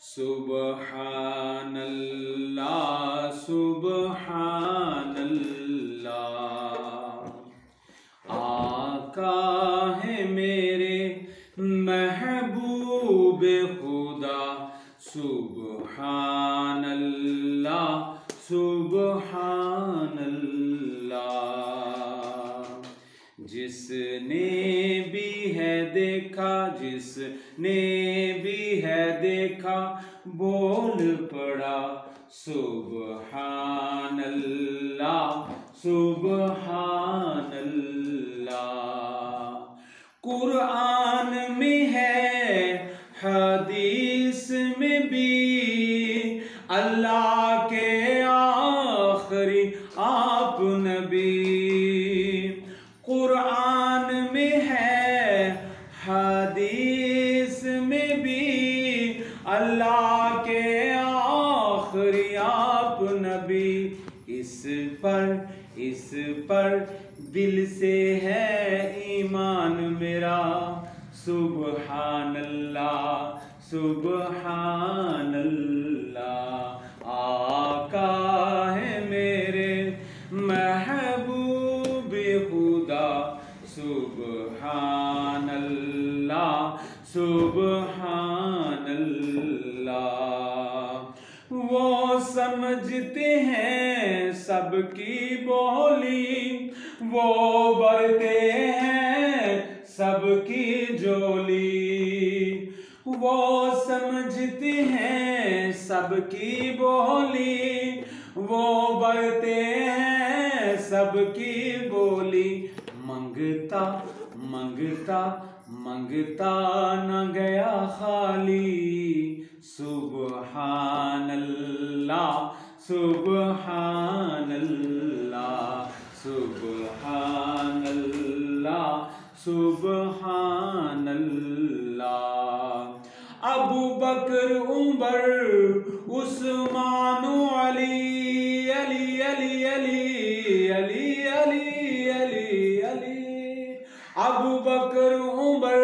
सुबहानल्लाह सुबहानल्लाह। आका है मेरे महबूब खुदा, सुबहानल्लाह सुबहानल्लाह। जिसने भी है देखा, जिसने भी है देखा, बोल पड़ा सुबहानल्लाह सुबहानल्लाह। कुरान में है, हदीस में भी, अल्लाह के आखिरी आप नबी। कुरान में है, हदीस में भी, अल्लाह के आखिरी आप नबी। इस पर दिल से है ईमान मेरा, सुबहानल्लाह सुबहानल्लाह। आका है मेरे महबूब खुदा, सुबहानल्लाह सुबहानल्लाह। वो समझते हैं सबकी बोली, वो बरते हैं सबकी जोली। वो समझते हैं सबकी बोली, वो बरते हैं सबकी बोली। मंगता मंगता मंगता न गया खाली, सुबहानल्लाह सुबहानल्लाह सुबहानल्लाह सुबहानल्लाह। अबू बकर उमर उस्मान अली, अली अली अली अली अली अली अली। अबू बकर उमर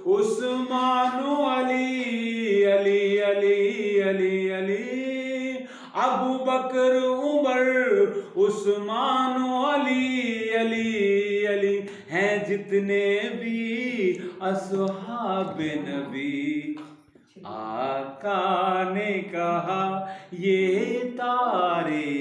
उस्मान अली, अली अली अली अली। अबू बकर उमर उस्मान अली, अली अली। हैं जितने भी अस्हाबे नबी, आका ने कहा ये तारे